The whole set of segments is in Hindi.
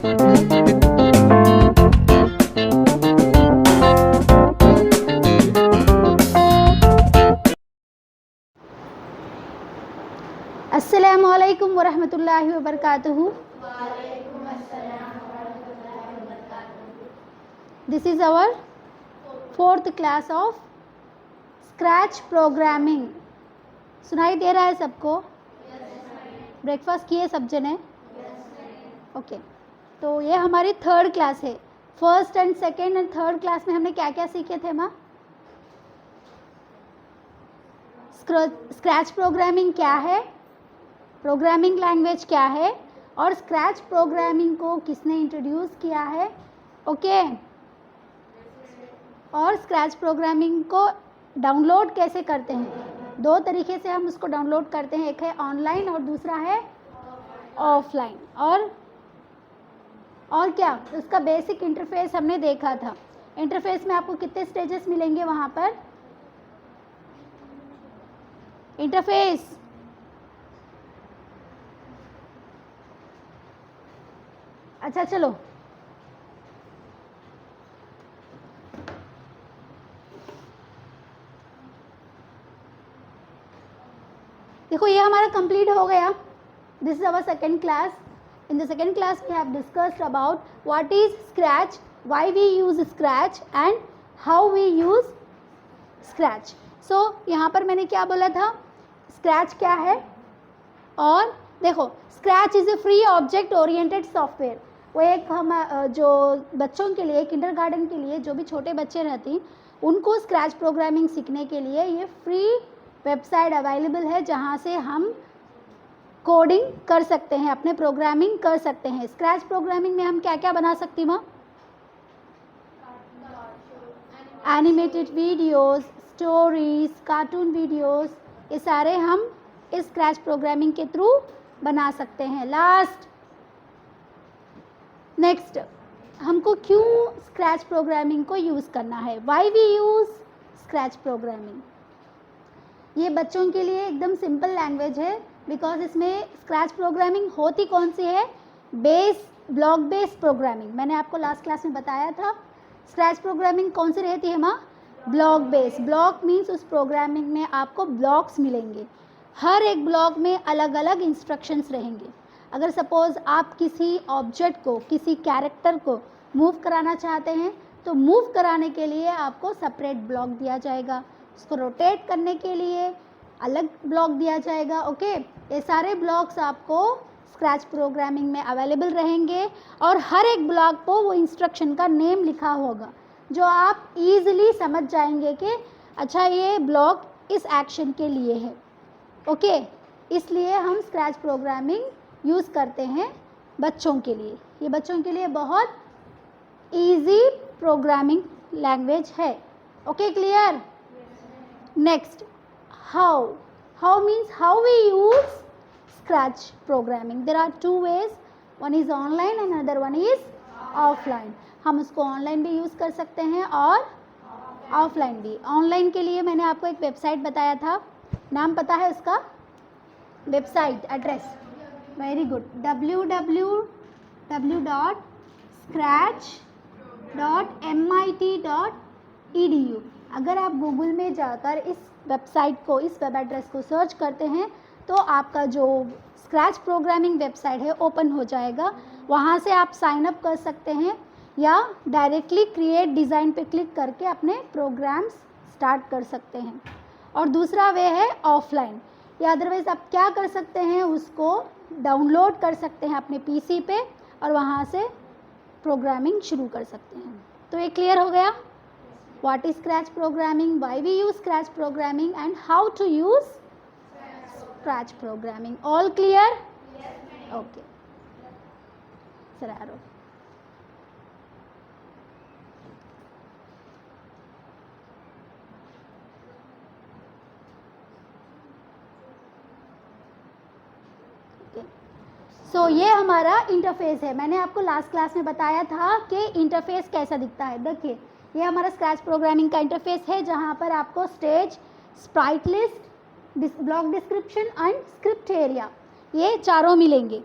अस्सलामु अलैकुम वरहमतुल्लाहि वबरकातुहू। This is our 4th class of scratch programming. सुनाई दे रहा है सबको? ब्रेकफास्ट किए सब जने? ओके, तो ये हमारी 3rd क्लास है। 1st and 2nd and 3rd class में हमने क्या क्या सीखे थे माँ? स्क्रैच प्रोग्रामिंग क्या है, प्रोग्रामिंग लैंग्वेज क्या है, और स्क्रैच प्रोग्रामिंग को किसने इंट्रोड्यूस किया है। ओके, और स्क्रैच प्रोग्रामिंग को डाउनलोड कैसे करते हैं। 2 तरीके से हम उसको डाउनलोड करते हैं, एक है ऑनलाइन और दूसरा है ऑफलाइन। और क्या, उसका बेसिक इंटरफेस हमने देखा था। इंटरफेस में आपको कितने स्टेजेस मिलेंगे वहाँ पर? इंटरफेस अच्छा चलो, देखो ये हमारा कंप्लीट हो गया। This is our 2nd class. In the 2nd class we have discussed about what is scratch, why we use scratch and how we use scratch. So यहाँ पर मैंने क्या बोला था, स्क्रैच क्या है। और देखो, scratch is a free object oriented software. वो एक हम जो बच्चों के लिए, किंडरगार्टन के लिए जो भी छोटे बच्चे रहते हैं उनको स्क्रैच प्रोग्रामिंग सीखने के लिए ये फ्री वेबसाइट अवेलेबल है, जहाँ से हम कोडिंग कर सकते हैं, अपने प्रोग्रामिंग कर सकते हैं। स्क्रैच प्रोग्रामिंग में हम क्या क्या बना सकती माँ? Animated videos, stories, cartoon videos, ये सारे हम इस स्क्रैच प्रोग्रामिंग के थ्रू बना सकते हैं। नेक्स्ट, हमको क्यों स्क्रैच प्रोग्रामिंग को यूज़ करना है, why we use Scratch programming. ये बच्चों के लिए एकदम सिंपल लैंग्वेज है, बिकॉज इसमें स्क्रैच प्रोग्रामिंग होती कौन सी है? Block based programming. मैंने आपको लास्ट क्लास में बताया था स्क्रैच प्रोग्रामिंग कौन सी रहती है माँ? Block based. ब्लॉक मीन्स उस प्रोग्रामिंग में आपको ब्लॉक्स मिलेंगे, हर एक ब्लॉक में अलग अलग इंस्ट्रक्शंस रहेंगे। अगर सपोज़ आप किसी ऑब्जेक्ट को, किसी कैरेक्टर को मूव कराना चाहते हैं तो मूव कराने के लिए आपको सेपरेट ब्लॉक दिया जाएगा, उसको रोटेट करने के लिए अलग ब्लॉक दिया जाएगा। ओके, ये सारे ब्लॉक्स आपको स्क्रैच प्रोग्रामिंग में अवेलेबल रहेंगे और हर एक ब्लॉक को वो इंस्ट्रक्शन का नेम लिखा होगा, जो आप ईजिली समझ जाएंगे कि अच्छा ये ब्लॉक इस एक्शन के लिए है। ओके, इसलिए हम स्क्रैच प्रोग्रामिंग यूज़ करते हैं बच्चों के लिए। ये बच्चों के लिए बहुत इजी प्रोग्रामिंग लैंग्वेज है। Okay, clear? Next, how means how we use scratch programming. There are 2 ways, one is online and another one is offline। हम उसको ऑनलाइन भी यूज़ कर सकते हैं और ऑफलाइन भी। ऑनलाइन के लिए मैंने आपको एक वेबसाइट बताया था, नाम पता है उसका? Website address? Very good, www.scratch.mit.edu। अगर आप गूगल में जाकर इस वेबसाइट को, इस वेब एड्रेस को सर्च करते हैं तो आपका जो स्क्रैच प्रोग्रामिंग वेबसाइट है ओपन हो जाएगा। वहाँ से आप साइन अप कर सकते हैं या डायरेक्टली क्रिएट डिज़ाइन पे क्लिक करके अपने प्रोग्राम्स स्टार्ट कर सकते हैं। और दूसरा वे है ऑफलाइन, या अदरवाइज़ आप क्या कर सकते हैं, उसको डाउनलोड कर सकते हैं अपने पीसी पे और वहाँ से प्रोग्रामिंग शुरू कर सकते हैं। तो ये क्लियर हो गया, what is scratch programming, why we use scratch programming and how to use scratch programming. All clear? Okay, सरारो। सो ये हमारा इंटरफेस है। मैंने आपको लास्ट क्लास में बताया था कि इंटरफेस कैसा दिखता है। देखिए, ये हमारा स्क्रैच प्रोग्रामिंग का इंटरफेस है, जहाँ पर आपको stage, Sprite list, block description and script area, ये चारों मिलेंगे।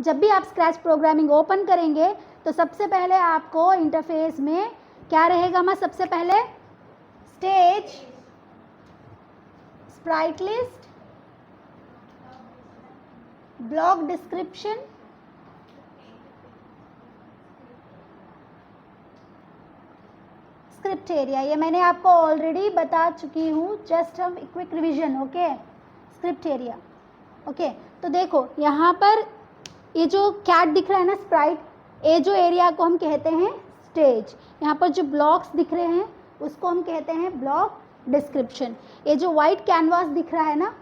जब भी आप स्क्रैच प्रोग्रामिंग ओपन करेंगे तो सबसे पहले आपको इंटरफेस में क्या रहेगा माँ? सबसे पहले stage, Sprite list, block description, script area. ये मैंने आपको ऑलरेडी बता चुकी हूँ, जस्ट हम quick revision. Okay, script area. Okay, तो देखो यहाँ पर ये जो कैट दिख रहा है ना, स्प्राइट, ये जो एरिया को हम कहते हैं स्टेज। यहाँ पर जो ब्लॉक्स दिख रहे हैं उसको हम कहते हैं ब्लॉक डिस्क्रिप्शन। ये जो वाइट कैनवास दिख रहा है ना,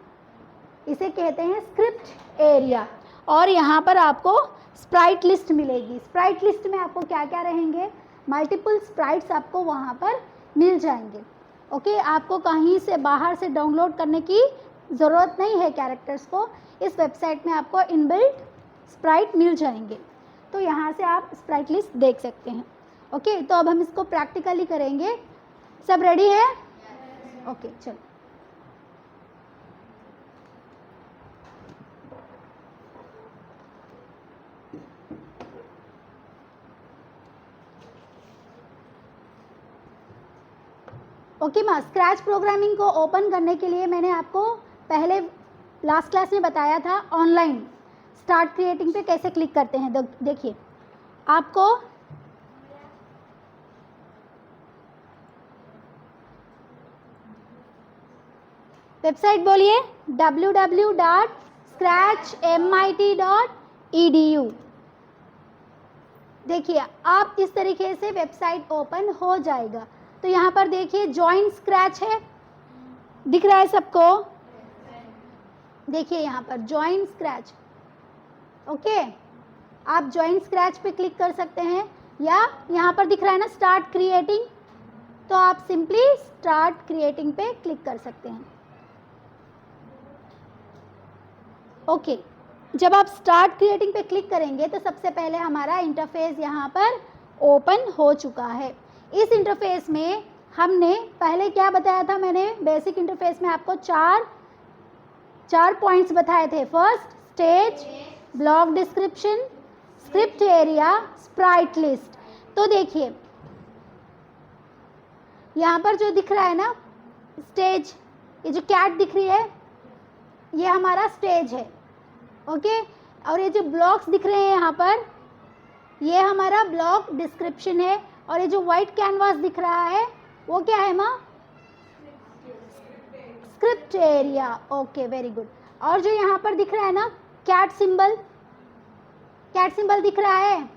इसे कहते हैं स्क्रिप्ट एरिया। और यहाँ पर आपको स्प्राइट लिस्ट मिलेगी। स्प्राइट लिस्ट में आपको क्या क्या रहेंगे? मल्टीपल स्प्राइट्स आपको वहाँ पर मिल जाएंगे। ओके, आपको कहीं से बाहर से डाउनलोड करने की ज़रूरत नहीं है कैरेक्टर्स को। इस वेबसाइट में आपको इनबिल्ट स्प्राइट मिल जाएंगे, तो यहाँ से आप स्प्राइट लिस्ट देख सकते हैं। ओके, तो अब हम इसको प्रैक्टिकली करेंगे। सब रेडी है? ओके, चलो। ओके माँ, स्क्रैच प्रोग्रामिंग को ओपन करने के लिए मैंने आपको पहले लास्ट क्लास में बताया था ऑनलाइन स्टार्ट क्रिएटिंग पे कैसे क्लिक करते हैं। देखिए, आपको वेबसाइट बोलिए, www.scratchmit.edu। देखिए, आप इस तरीके से वेबसाइट ओपन हो जाएगा। तो यहाँ पर देखिए ज्वाइन स्क्रैच है, दिख रहा है सबको? देखिए यहाँ पर ज्वाइन स्क्रैच। ओके, आप ज्वाइन स्क्रैच पे क्लिक कर सकते हैं, या यहाँ पर दिख रहा है ना स्टार्ट क्रिएटिंग, तो आप सिंपली स्टार्ट क्रिएटिंग पे क्लिक कर सकते हैं। ओके, जब आप स्टार्ट क्रिएटिंग पे क्लिक करेंगे तो सबसे पहले हमारा इंटरफेस यहाँ पर ओपन हो चुका है। इस इंटरफेस में हमने पहले क्या बताया था? मैंने बेसिक इंटरफेस में आपको चार पॉइंट्स बताए थे। First stage, block description, script area, Sprite list. तो देखिए यहाँ पर जो दिख रहा है ना स्टेज, ये जो कैट दिख रही है ये हमारा स्टेज है। ओके, और ये जो ब्लॉक्स दिख रहे हैं यहाँ पर ये हमारा ब्लॉक डिस्क्रिप्शन है। और ये जो वाइट कैनवास दिख रहा है वो क्या है माँ? Script area. Okay, very good. और जो यहाँ पर दिख रहा है ना कैट सिंबल, कैट सिंबल दिख रहा है,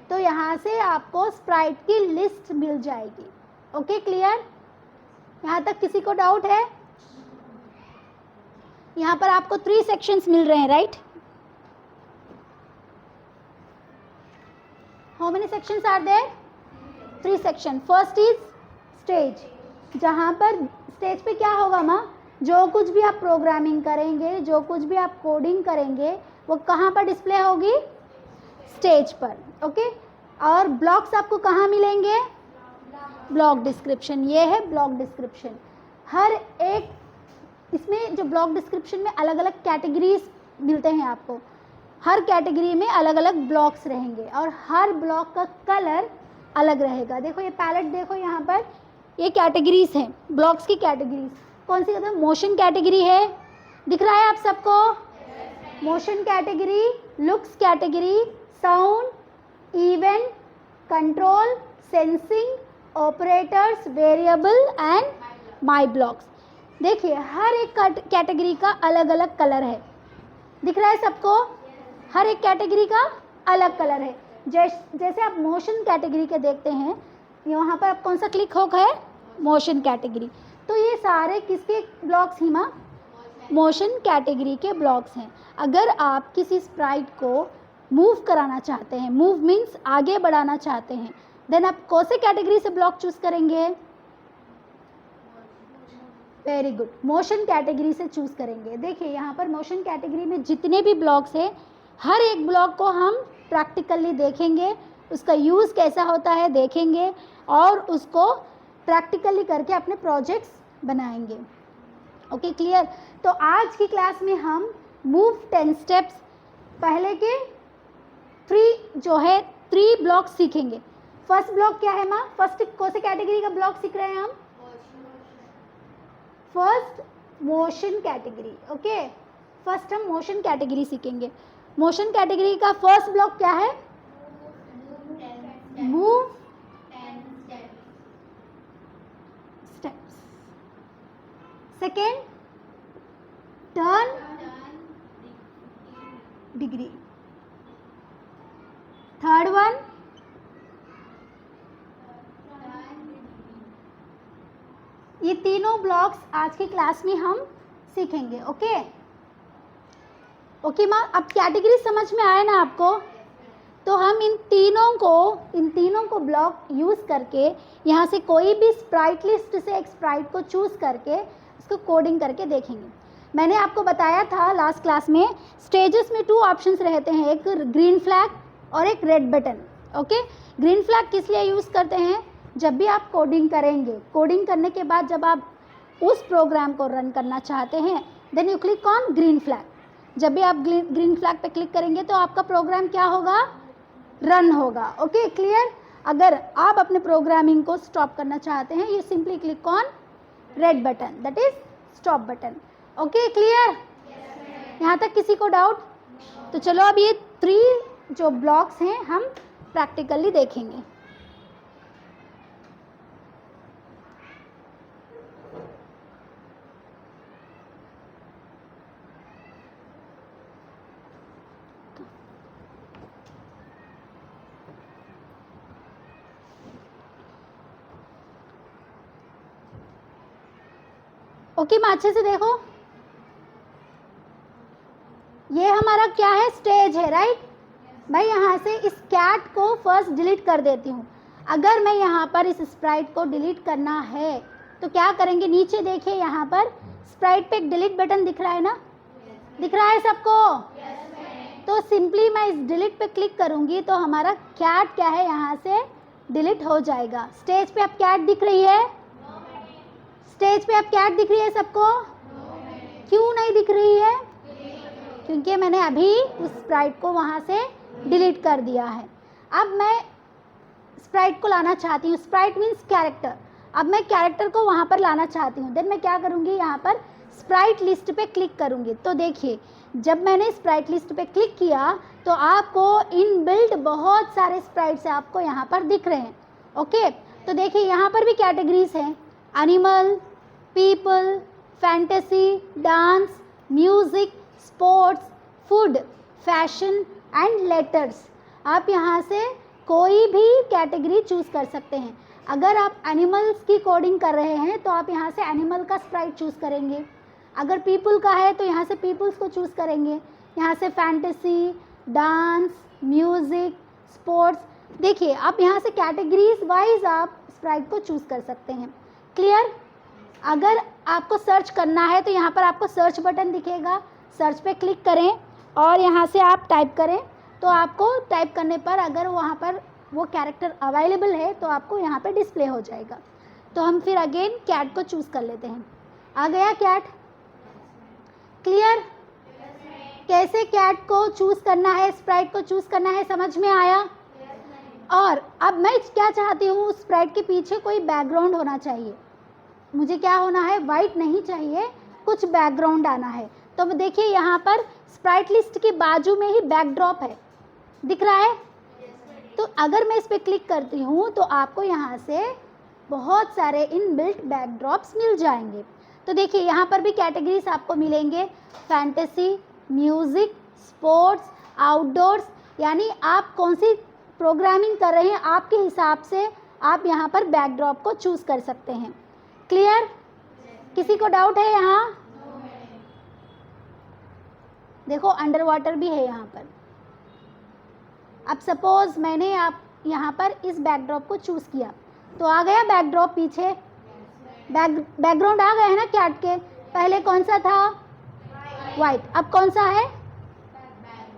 तो यहाँ से आपको स्प्राइट की लिस्ट मिल जाएगी। Okay, clear? यहाँ तक किसी को डाउट है? यहाँ पर आपको 3 सेक्शंस मिल रहे हैं, right? How many sections are there? 3 section. First is stage. जहाँ पर स्टेज पे क्या होगा माँ? जो कुछ भी आप प्रोग्रामिंग करेंगे, जो कुछ भी आप कोडिंग करेंगे, वो कहाँ पर डिस्प्ले होगी? स्टेज पर। ओके, और ब्लॉक्स आपको कहाँ मिलेंगे? Block description. ये है ब्लॉक डिस्क्रिप्शन। हर एक इसमें जो ब्लॉक डिस्क्रिप्शन में अलग अलग कैटेगरीज मिलते हैं आपको। हर कैटेगरी में अलग अलग ब्लॉक्स रहेंगे और हर ब्लॉक का कलर अलग रहेगा। देखो ये पैलेट, देखो यहाँ पर ये कैटेगरीज हैं, ब्लॉक्स की कैटेगरीज। कौन सी? मतलब मोशन कैटेगरी है, दिख रहा है आप सबको? Motion category, looks category, sound, event, control, sensing, operators, variable and my blocks. देखिए हर एक कैटेगरी का अलग अलग कलर है, दिख रहा है सबको? हर एक कैटेगरी का अलग कलर है। जैसे आप मोशन कैटेगरी के देखते हैं, यहाँ पर आप कौन सा क्लिक होगा है? Motion category. तो ये सारे किसके ब्लॉक्स ही माँ? मोशन कैटेगरी के ब्लॉक्स हैं। अगर आप किसी स्प्राइट को मूव कराना चाहते हैं, मूव मीन्स आगे बढ़ाना चाहते हैं, देन आप कौन से कैटेगरी से ब्लॉक चूज करेंगे? वेरी गुड, मोशन कैटेगरी से चूज करेंगे। देखिए यहाँ पर मोशन कैटेगरी में जितने भी ब्लॉक्स हैं, हर एक ब्लॉक को हम प्रैक्टिकली देखेंगे, उसका यूज़ कैसा होता है देखेंगे और उसको प्रैक्टिकली करके अपने प्रोजेक्ट्स बनाएंगे। Okay, clear? तो आज की क्लास में हम मूव 10 स्टेप्स पहले के जो है 3 ब्लॉक सीखेंगे। फर्स्ट ब्लॉक क्या है माँ? फर्स्ट कौन से कैटेगरी का ब्लॉक सीख रहे हैं हम? First motion category. Okay, first हम मोशन कैटेगरी सीखेंगे। मोशन कैटेगरी का फर्स्ट ब्लॉक क्या है? Move steps. Second, turn degree. Third one, ये तीनों ब्लॉक्स आज की क्लास में हम सीखेंगे। ओके ओके माँ, अब कैटेगरी समझ में आया ना आपको? तो हम इन तीनों को ब्लॉक यूज़ करके यहाँ से कोई भी स्प्राइट लिस्ट से एक स्प्राइट को चूज़ करके उसको कोडिंग करके देखेंगे। मैंने आपको बताया था लास्ट क्लास में, स्टेजेस में 2 ऑप्शंस रहते हैं, एक ग्रीन फ्लैग और एक red button. Okay, green flag किस लिए यूज़ करते हैं? जब भी आप कोडिंग करेंगे, कोडिंग करने के बाद जब आप उस प्रोग्राम को रन करना चाहते हैं, then you click on green flag. जब भी आप ग्रीन फ्लैग पे क्लिक करेंगे तो आपका प्रोग्राम क्या होगा? रन होगा। Okay, clear? अगर आप अपने प्रोग्रामिंग को स्टॉप करना चाहते हैं, you simply click on red button, that is stop button. Okay, clear? यहाँ तक किसी को डाउट? तो चलो अब ये 3 जो ब्लॉक्स हैं हम प्रैक्टिकली देखेंगे। ओके मैं अच्छे से देखो, ये हमारा क्या है? स्टेज है, राइट? मैं यहाँ से इस कैट को फर्स्ट डिलीट कर देती हूँ। अगर मैं यहाँ पर इस स्प्राइट को डिलीट करना है तो क्या करेंगे? नीचे देखिए, यहाँ पर स्प्राइट पे एक डिलीट बटन दिख रहा है ना? दिख रहा है सबको? तो सिंपली मैं इस डिलीट पे क्लिक करूँगी तो हमारा कैट क्या है, यहाँ से डिलीट हो जाएगा। स्टेज पे अब कैट दिख रही है? स्टेज पे अब कैट दिख रही है सबको? क्यों नहीं दिख रही है? क्योंकि मैंने अभी उस स्प्राइट को वहाँ से डिलीट कर दिया है। अब मैं स्प्राइट को लाना चाहती हूँ, स्प्राइट मीन्स कैरेक्टर। अब मैं कैरेक्टर को वहाँ पर लाना चाहती हूँ, देन मैं क्या करूँगी? यहाँ पर स्प्राइट लिस्ट पे क्लिक करूँगी। तो देखिए, जब मैंने स्प्राइट लिस्ट पे क्लिक किया तो आपको इनबिल्ट बहुत सारे स्प्राइट्स आपको यहाँ पर दिख रहे हैं। ओके, तो देखिए यहाँ पर भी कैटेगरीज हैं, animal, people, fantasy, dance, music, sports, food, fashion and letters. आप यहाँ से कोई भी कैटेगरी चूज़ कर सकते हैं। अगर आप एनिमल्स की कोडिंग कर रहे हैं तो आप यहाँ से एनिमल का स्प्राइट चूज़ करेंगे। अगर पीपल का है तो यहाँ से पीपल्स को चूज़ करेंगे। यहाँ से फैंटेसी, डांस, म्यूज़िक, स्पोर्ट्स। देखिए, आप यहाँ से कैटेगरीज वाइज आप स्प्राइट को चूज़ कर सकते हैं। क्लियर? अगर आपको सर्च करना है तो यहाँ पर आपको सर्च बटन दिखेगा, सर्च पे क्लिक करें और यहाँ से आप टाइप करें तो आपको टाइप करने पर अगर वहाँ पर वो कैरेक्टर अवेलेबल है तो आपको यहाँ पे डिस्प्ले हो जाएगा। तो हम फिर अगेन कैट को चूज़ कर लेते हैं। आ गया कैट? क्लियर? कैसे कैट को चूज़ करना है, स्प्राइट को चूज़ करना है, समझ में आया? और अब मैं क्या चाहती हूँ, स्प्राइट के पीछे कोई बैकग्राउंड होना चाहिए। मुझे क्या होना है? वाइट नहीं चाहिए, कुछ बैकग्राउंड आना है। तो देखिए यहाँ पर स्प्राइट लिस्ट के बाजू में ही बैकड्रॉप है, दिख रहा है? तो अगर मैं इस पर क्लिक करती हूँ तो आपको यहाँ से बहुत सारे इनबिल्ट बैकड्रॉप्स मिल जाएंगे। तो देखिए यहाँ पर भी कैटेगरीज आपको मिलेंगे, फैंटेसी, म्यूज़िक, स्पोर्ट्स, आउटडोर्स। यानी आप कौन सी प्रोग्रामिंग कर रहे हैं आपके हिसाब से आप यहाँ पर बैकड्रॉप को चूज़ कर सकते हैं। क्लियर? किसी को डाउट है यहाँ? देखो अंडर वाटर भी है यहाँ पर। अब सपोज मैंने आप यहाँ पर इस बैकड्रॉप को चूज़ किया तो आ गया बैकड्रॉप पीछे, बैकग्राउंड आ गया है ना कैट के? पहले कौन सा था? वाइट। अब कौन सा है?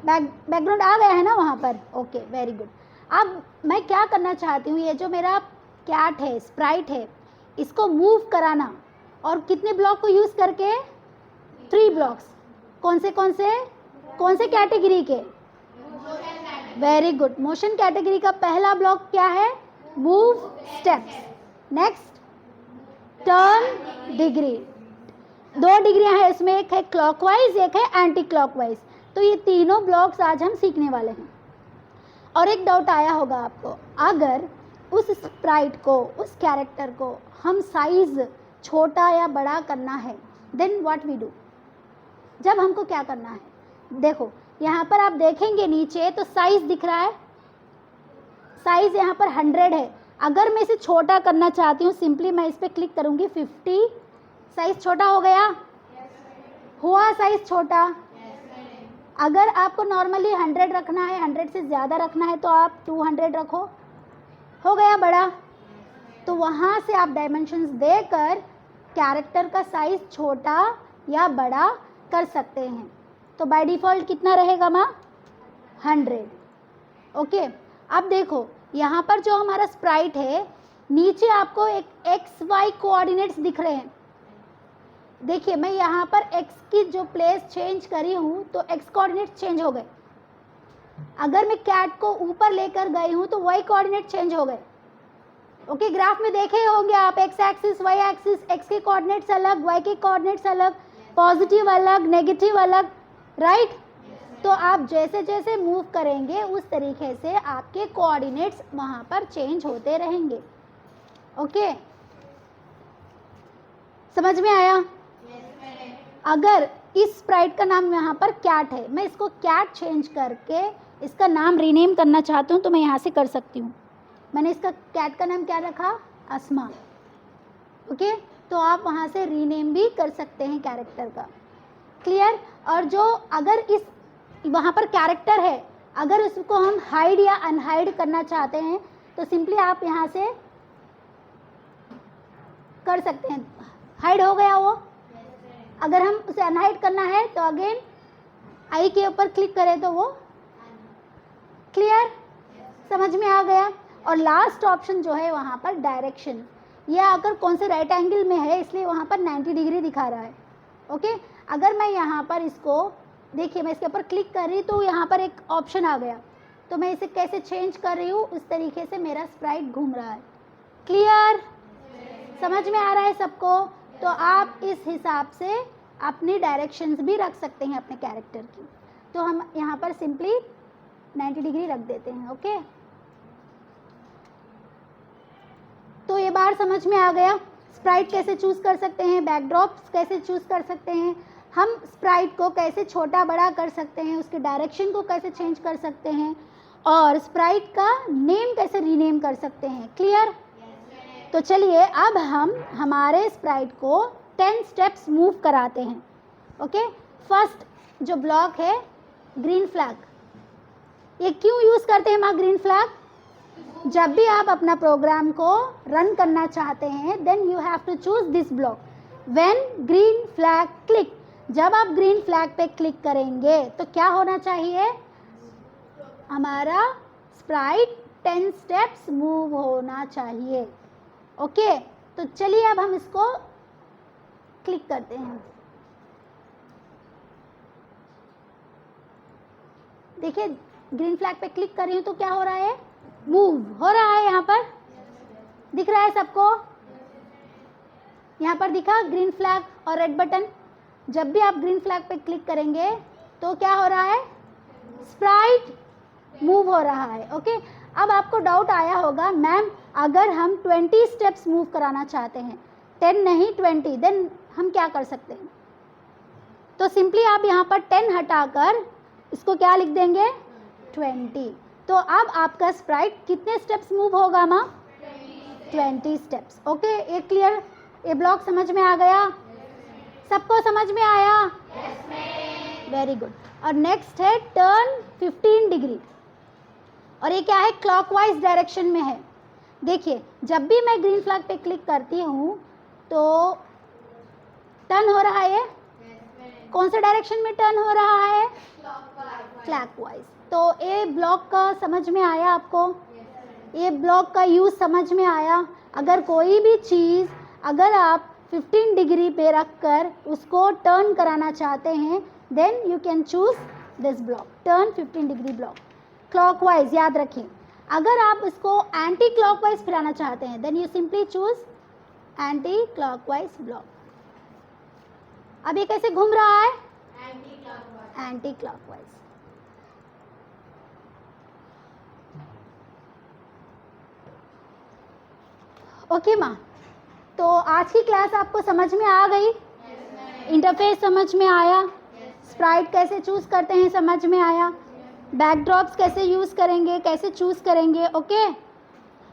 बैकग्राउंड आ गया है ना वहाँ पर? Okay, very good. अब मैं क्या करना चाहती हूँ, ये जो मेरा कैट है, स्प्राइट है, इसको मूव कराना। और कितने ब्लॉक को यूज़ करके? 3 ब्लॉक्स। कौन से कैटेगरी के? Very good. मोशन कैटेगरी का पहला ब्लॉक क्या है? Move steps. Next turn degree. 2 डिग्रियां हैं इसमें, एक है क्लॉकवाइज एक है एंटी क्लॉकवाइज। तो ये तीनों ब्लॉक्स आज हम सीखने वाले हैं। और एक डाउट आया होगा आपको, अगर उस स्प्राइट को, उस कैरेक्टर को हम साइज छोटा या बड़ा करना है, देन व्हाट वी डू? जब हमको क्या करना है? देखो यहाँ पर आप देखेंगे नीचे तो साइज दिख रहा है, साइज यहाँ पर 100 है। अगर मैं इसे छोटा करना चाहती हूँ, सिंपली मैं इस पर क्लिक करूँगी 50, साइज छोटा हो गया? हुआ साइज छोटा? अगर आपको नॉर्मली 100 रखना है, 100 से ज़्यादा रखना है तो आप 200 रखो, हो गया बड़ा। तो वहाँ से आप डायमेंशंस देकर कैरेक्टर का साइज छोटा या बड़ा कर सकते हैं। तो बाय डिफ़ॉल्ट कितना रहेगा माँ? 100। ओके, अब देखो यहाँ पर जो हमारा स्प्राइट है, नीचे आपको एक XY कोऑर्डिनेट्स दिख रहे हैं। देखिए मैं यहाँ पर x की जो प्लेस चेंज करी हूँ तो x कोऑर्डिनेट चेंज हो गए। अगर मैं कैट को ऊपर लेकर गई हूँ तो y कोऑर्डिनेट चेंज हो गए। ओके, ग्राफ में देखे होंगे आप, x axis y axis, x के कोऑर्डिनेट्स अलग, y के कोऑर्डिनेट्स अलग, पॉजिटिव अलग, नेगेटिव अलग, राइट? तो आप जैसे जैसे मूव करेंगे उस तरीके से आपके कोऑर्डिनेट्स वहाँ पर चेंज होते रहेंगे। ओके, समझ में आया? अगर इस स्प्राइट का नाम यहाँ पर कैट है, मैं इसको कैट चेंज करके इसका नाम रीनेम करना चाहती हूँ तो मैं यहाँ से कर सकती हूँ। मैंने इसका कैट का नाम क्या रखा? अस्मा। ओके, तो आप वहाँ से रीनेम भी कर सकते हैं कैरेक्टर का। क्लियर? और जो अगर इस वहाँ पर कैरेक्टर है, अगर उसको हम हाइड या अनहाइड करना चाहते हैं तो सिंपली आप यहाँ से कर सकते हैं। हाइड हो गया वो। अगर हम उसे अनहाइड करना है तो अगेन आई के ऊपर क्लिक करें तो वो। क्लियर? समझ में आ गया? और लास्ट ऑप्शन जो है वहाँ पर डायरेक्शन, यह अगर कौन से राइट एंगल में है इसलिए वहाँ पर 90 डिग्री दिखा रहा है। ओके, अगर मैं यहाँ पर इसको, देखिए मैं इसके ऊपर क्लिक कर रही तो यहाँ पर एक ऑप्शन आ गया, तो मैं इसे कैसे चेंज कर रही हूँ उस तरीके से मेरा स्प्राइट घूम रहा है। क्लियर? समझ में आ रहा है सबको? तो आप इस हिसाब से अपनी डायरेक्शंस भी रख सकते हैं अपने कैरेक्टर की। तो हम यहाँ पर सिंपली 90 डिग्री रख देते हैं। ओके, तो ये बार समझ में आ गया। स्प्राइट कैसे चूज़ कर सकते हैं, बैकड्रॉप्स कैसे चूज़ कर सकते हैं, हम स्प्राइट को कैसे छोटा बड़ा कर सकते हैं, उसके डायरेक्शन को कैसे चेंज कर सकते हैं, और स्प्राइट का नेम कैसे रीनेम कर सकते हैं। क्लियर? तो चलिए अब हम हमारे स्प्राइट को 10 स्टेप्स मूव कराते हैं। ओके, फर्स्ट जो ब्लॉक है ग्रीन फ्लैग। ये क्यों यूज़ करते हैं माँ ग्रीन फ्लैग? जब भी आप अपना प्रोग्राम को रन करना चाहते हैं then you have to choose this block when green flag click. जब आप ग्रीन फ्लैग पे क्लिक करेंगे तो क्या होना चाहिए? हमारा स्प्राइट 10 स्टेप्स मूव होना चाहिए। ओके, तो चलिए अब हम इसको क्लिक करते हैं। देखिए ग्रीन फ्लैग पे क्लिक कर रही हूँ तो क्या हो रहा है? मूव हो रहा है। यहाँ पर दिख रहा है सबको? यहाँ पर दिखा ग्रीन फ्लैग और रेड बटन। जब भी आप ग्रीन फ्लैग पे क्लिक करेंगे तो क्या हो रहा है? स्प्राइट मूव हो रहा है। ओके, अब आपको डाउट आया होगा मैम अगर हम 20 स्टेप्स मूव कराना चाहते हैं, 10 नहीं 20, देन हम क्या कर सकते हैं? तो सिंपली आप यहाँ पर 10 हटाकर इसको क्या लिख देंगे? 20। तो अब आपका स्प्राइट कितने स्टेप्स मूव होगा माँ? 20 स्टेप्स। ओके, ये क्लियर? ये ब्लॉक समझ में आ गया? सबको समझ में आया? Very good. और नेक्स्ट है टर्न 15 डिग्री, और ये क्या है? क्लॉकवाइज डायरेक्शन में है। देखिए जब भी मैं ग्रीन फ्लैग पे क्लिक करती हूँ तो टर्न हो रहा है। कौन से डायरेक्शन में टर्न हो रहा है? क्लॉकवाइज। तो ये ब्लॉक का समझ में आया आपको? ये ब्लॉक का यूज़ समझ में आया? अगर कोई भी चीज़ अगर आप 15 डिग्री पे रख कर उसको टर्न कराना चाहते हैं then you can choose this block, turn 15 degree block. Clockwise याद रखें। अगर आप इसको एंटी क्लॉकवाइज फिराना चाहते हैं then you simply choose anti clockwise block. अब ये कैसे घूम रहा है? Anti clockwise. ओके माँ, तो आज की क्लास आपको समझ में आ गई? इंटरफेस समझ में आया? स्प्राइट कैसे चूज करते हैं समझ में आया? बैकड्रॉप्स कैसे यूज करेंगे, कैसे चूज करेंगे? ओके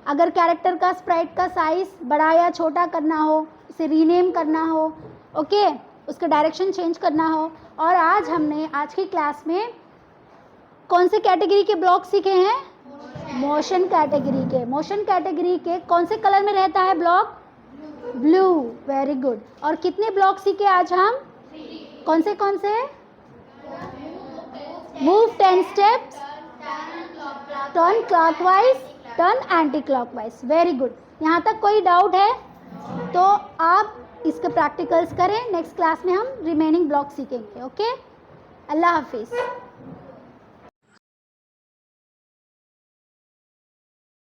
अगर कैरेक्टर का स्प्राइट का साइज बड़ा या छोटा करना हो, उसे रीनेम करना हो, ओके उसका डायरेक्शन चेंज करना हो। और आज हमने आज की क्लास में कौन से कैटेगरी के ब्लॉक सीखे हैं? मोशन कैटेगरी के। मोशन कैटेगरी के कौन से कलर में रहता है ब्लॉक? ब्लू। Very good. और कितने ब्लॉक सीखे आज हम? कौन से? Move 10 steps, turn clockwise, turn anti clockwise. Very good. यहाँ तक कोई डाउट है तो आप इसके प्रैक्टिकल्स करें। नेक्स्ट क्लास में हम रिमेनिंग ब्लॉक सीखेंगे। ओके अल्लाह हाफिज़।